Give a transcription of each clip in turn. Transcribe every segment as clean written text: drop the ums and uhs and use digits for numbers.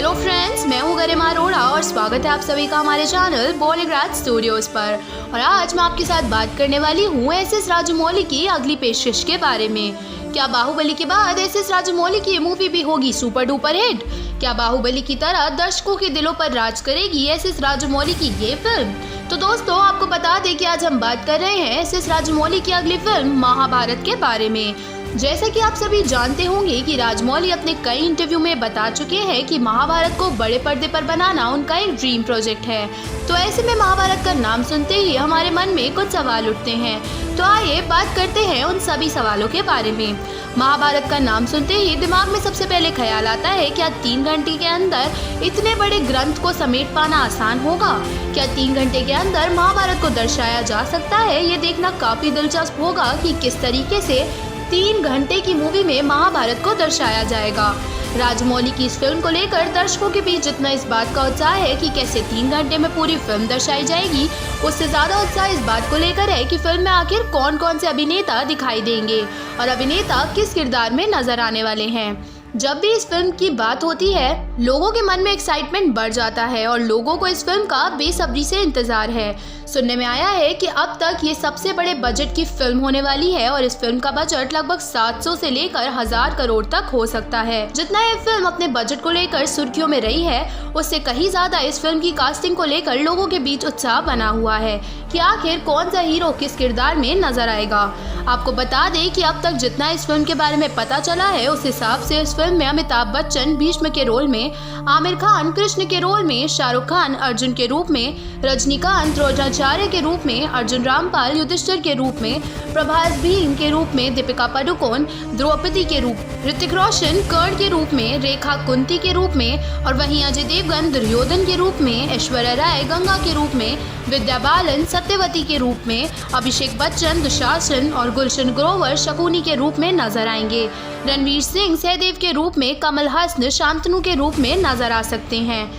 Hello friends, मैं हूँ गरिमा अरोड़ा और स्वागत है आप सभी का हमारे चैनल बॉलीवुड स्टूडियोज पर। और आज मैं आपके साथ बात करने वाली हूँ एस राजमौली की अगली पेशकश के बारे में। क्या बाहुबली के बाद एस राजमौली की मूवी भी होगी सुपर डुपर हिट? क्या बाहुबली की तरह दर्शकों के दिलों पर राज करेगी एस राजमौली की ये फिल्म? तो दोस्तों, आपको बता दें कि आज हम बात कर रहे हैं एस राजमौली की अगली फिल्म महाभारत के बारे में। जैसा कि आप सभी जानते होंगे कि राजमौली अपने कई इंटरव्यू में बता चुके हैं कि महाभारत को बड़े पर्दे पर बनाना उनका एक ड्रीम प्रोजेक्ट है। तो ऐसे में महाभारत का नाम सुनते ही हमारे मन में कुछ सवाल उठते हैं। तो आइए बात करते हैं उन सभी सवालों के बारे में। महाभारत का नाम सुनते ही दिमाग में सबसे पहले ख्याल आता है, क्या 3 घंटे के अंदर इतने बड़े ग्रंथ को समेट पाना आसान होगा? क्या 3 घंटे के अंदर महाभारत को दर्शाया जा सकता है? ये देखना काफी दिलचस्प होगा कि किस तरीके से 3 घंटे की मूवी में महाभारत को दर्शाया जाएगा। राजमौली की इस फिल्म को लेकर दर्शकों के बीच जितना इस बात का उत्साह है कि कैसे 3 घंटे में पूरी फिल्म दर्शाई जाएगी, उससे ज्यादा उत्साह इस बात को लेकर है कि फिल्म में आखिर कौन कौन से अभिनेता दिखाई देंगे और अभिनेता किस किरदार में नजर आने वाले हैं। जब भी इस फिल्म की बात होती है, लोगों के मन में एक्साइटमेंट बढ़ जाता है और लोगों को इस फिल्म का बेसब्री से इंतजार है। सुनने में आया है कि अब तक ये सबसे बड़े बजट की फिल्म होने वाली है और इस फिल्म का बजट लगभग 700 से लेकर 1000 करोड़ तक हो सकता है। जितना ये फिल्म अपने बजट को लेकर सुर्खियों में रही है, उससे कहीं ज्यादा इस फिल्म की कास्टिंग को लेकर लोगों के बीच उत्साह बना हुआ है कि आखिर कौन सा हीरो किस किरदार में नजर आएगा। आपको बता दें कि अब तक जितना इस फिल्म के बारे में पता चला है, उस हिसाब से इस फिल्म में अमिताभ बच्चन भीष्म के रोल में, आमिर खान कृष्ण के रोल में, शाहरुख खान अर्जुन के रूप में, रजनीकांत द्रोणाचार्य के रूप में, अर्जुन रामपाल युधिष्ठिर के रूप में, प्रभास भीम के रूप में, दीपिका पादुकोण द्रौपदी के रूप, ऋतिक रोशन कर्ण के रूप में, रेखा कुंती के रूप में और वहीं अजय देवगन दुर्योधन के रूप में, ऐश्वर्या राय गंगा के रूप में, विद्या बालन सत्यवती के रूप में, अभिषेक बच्चन दुशासन और गुलशन ग्रोवर शकुनी के रूप में नजर आएंगे। रणवीर सिंह सहदेव के रूप में, कमल हसन शांतनु के रूप में नजर आ सकते हैं।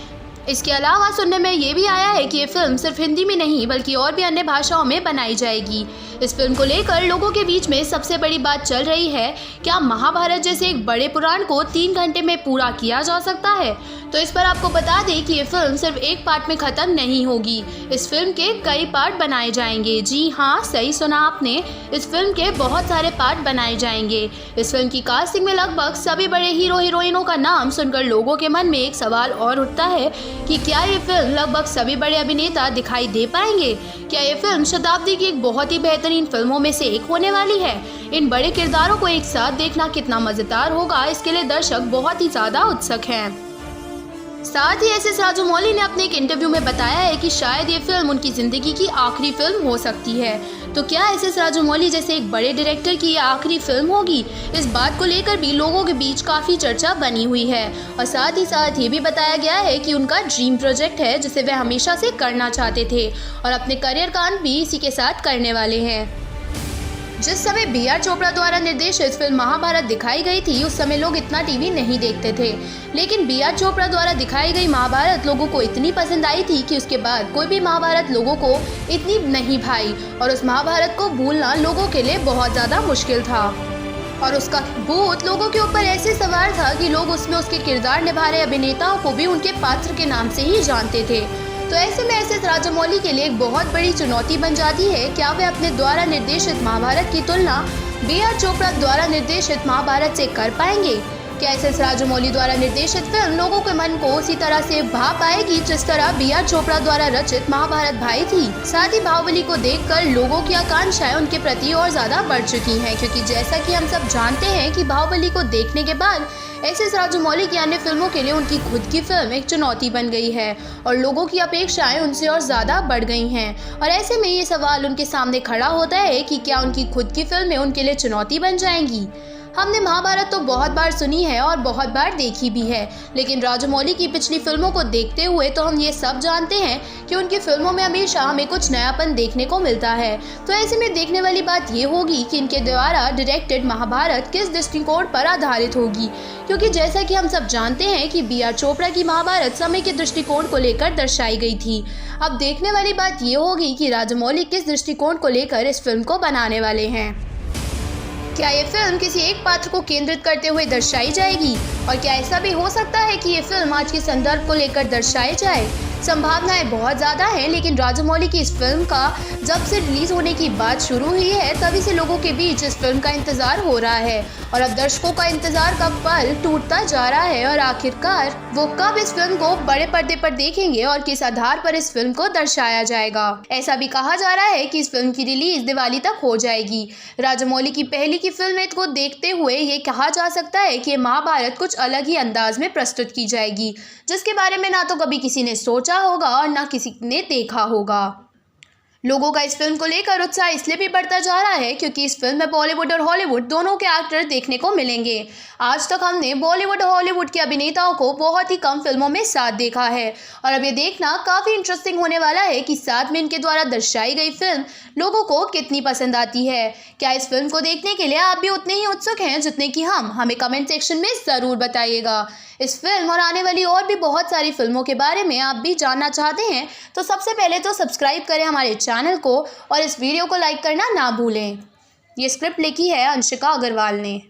इसके अलावा सुनने में ये भी आया है कि ये फिल्म सिर्फ हिंदी में नहीं बल्कि और भी अन्य भाषाओं में बनाई जाएगी। इस फिल्म को लेकर लोगों के बीच में सबसे बड़ी बात चल रही है, क्या महाभारत जैसे एक बड़े पुराण को 3 घंटे में पूरा किया जा सकता है? तो इस पर आपको बता दें कि ये फिल्म सिर्फ एक पार्ट में खत्म नहीं होगी। इस फिल्म के कई पार्ट बनाए जाएंगे। जी हाँ, सही सुना आपने, इस फिल्म के बहुत सारे पार्ट बनाए जाएंगे। इस फिल्म की कास्टिंग में लगभग सभी बड़े हीरो हीरोइनों का नाम सुनकर लोगों के मन में एक सवाल और उठता है कि क्या ये फिल्म लगभग सभी बड़े अभिनेता दिखाई दे पाएंगे? क्या ये फिल्म शताब्दी की एक बहुत ही बेहतरीन फिल्मों में से एक होने वाली है? इन बड़े किरदारों को एक साथ देखना कितना मजेदार होगा, इसके लिए दर्शक बहुत ही ज्यादा उत्सुक हैं। साथ ही एस राजमौली ने अपने एक इंटरव्यू में बताया है कि शायद ये फिल्म उनकी जिंदगी की आखिरी फिल्म हो सकती है। तो क्या एस राजमौली जैसे एक बड़े डायरेक्टर की ये आखिरी फिल्म होगी? इस बात को लेकर भी लोगों के बीच काफी चर्चा बनी हुई है और साथ ही ये भी बताया गया है कि उनका ड्रीम प्रोजेक्ट है जिसे वे हमेशा से करना चाहते थे और अपने करियर का अंत भी इसी के साथ करने वाले हैं। जिस समय बी.आर. चोपड़ा द्वारा निर्देशित फिल्म महाभारत दिखाई गई थी, उस समय लोग इतना टीवी नहीं देखते थे, लेकिन बी.आर. चोपड़ा द्वारा दिखाई गई महाभारत लोगों को इतनी पसंद आई थी कि उसके बाद कोई भी महाभारत लोगों को इतनी नहीं भाई और उस महाभारत को भूलना लोगों के लिए बहुत ज़्यादा मुश्किल था और उसका भूत लोगों के ऊपर ऐसे सवार था कि लोग उसमें उसके किरदार निभा रहे अभिनेताओं को भी उनके पात्र के नाम से ही जानते थे। तो ऐसे में एस राजमौली के लिए एक बहुत बड़ी चुनौती बन जाती है, क्या वे अपने द्वारा निर्देशित महाभारत की तुलना बी.आर. चोपड़ा द्वारा निर्देशित महाभारत से कर पाएंगे? क्या एस राजमौली द्वारा निर्देशित फिल्म लोगों के मन को उसी तरह से भा पाएगी जिस तरह बी.आर. चोपड़ा द्वारा रचित महाभारत भाई थी? साथ ही बाहुबली को देखकर लोगों की आकांक्षाएं उनके प्रति और ज्यादा बढ़ चुकी हैं, क्योंकि जैसा कि हम सब जानते हैं कि बाहुबली को देखने के बाद एस राजमौली की अन्य फिल्मों के लिए उनकी खुद की फिल्म एक चुनौती बन गई है और लोगों की अपेक्षाएं उनसे और ज़्यादा बढ़ गई हैं। और ऐसे में ये सवाल उनके सामने खड़ा होता है कि क्या उनकी खुद की फिल्में उनके लिए चुनौती बन जाएंगी? हमने महाभारत तो बहुत बार सुनी है और बहुत बार देखी भी है, लेकिन राजमौली की पिछली फिल्मों को देखते हुए तो हम ये सब जानते हैं कि उनकी फिल्मों में हमेशा हमें कुछ नयापन देखने को मिलता है। तो ऐसे में देखने वाली बात ये होगी कि इनके द्वारा डायरेक्टेड महाभारत किस दृष्टिकोण पर आधारित होगी, क्योंकि जैसा कि हम सब जानते हैं कि बी.आर. चोपड़ा की महाभारत समय के दृष्टिकोण को लेकर दर्शाई गई थी। अब देखने वाली बात ये होगी कि राजमौली किस दृष्टिकोण को लेकर इस फिल्म को बनाने वाले हैं। क्या ये फिल्म किसी एक पात्र को केंद्रित करते हुए दर्शाई जाएगी और क्या ऐसा भी हो सकता है कि ये फिल्म आज के संदर्भ को लेकर दर्शाई जाए? संभावनाएं बहुत ज़्यादा हैं, लेकिन राजामौली की इस फिल्म का जब से रिलीज़ होने की बात शुरू हुई है तभी से लोगों के बीच इस फिल्म का इंतज़ार हो रहा है और अब दर्शकों का इंतज़ार का पल टूटता जा रहा है और आखिरकार वो कब इस फिल्म को बड़े पर्दे पर देखेंगे और किस आधार पर इस फिल्म को दर्शाया जाएगा। ऐसा भी कहा जा रहा है कि इस फिल्म की रिलीज दिवाली तक हो जाएगी। राजामौली की पहली की फिल्म को देखते हुए ये कहा जा सकता है कि महाभारत कुछ अलग ही अंदाज में प्रस्तुत की जाएगी, जिसके बारे में ना तो कभी किसी ने सोचा होगा और ना किसी ने देखा होगा। लोगों का इस फिल्म को लेकर उत्साह इसलिए भी बढ़ता जा रहा है क्योंकि इस फिल्म में बॉलीवुड और हॉलीवुड दोनों के एक्टर देखने को मिलेंगे। आज तक हमने बॉलीवुड और हॉलीवुड के अभिनेताओं को बहुत ही कम फिल्मों में साथ देखा है और अब ये देखना काफ़ी इंटरेस्टिंग होने वाला है कि साथ में इनके द्वारा दर्शाई गई फिल्म लोगों को कितनी पसंद आती है। क्या इस फिल्म को देखने के लिए आप भी उतने ही उत्सुक हैं जितने कि हम? हमें कमेंट सेक्शन में ज़रूर बताइएगा। इस फिल्म और आने वाली और भी बहुत सारी फिल्मों के बारे में आप भी जानना चाहते हैं तो सबसे पहले तो सब्सक्राइब करें हमारे चैनल को और इस वीडियो को लाइक करना ना भूलें। ये स्क्रिप्ट लिखी है अंशिका अग्रवाल ने।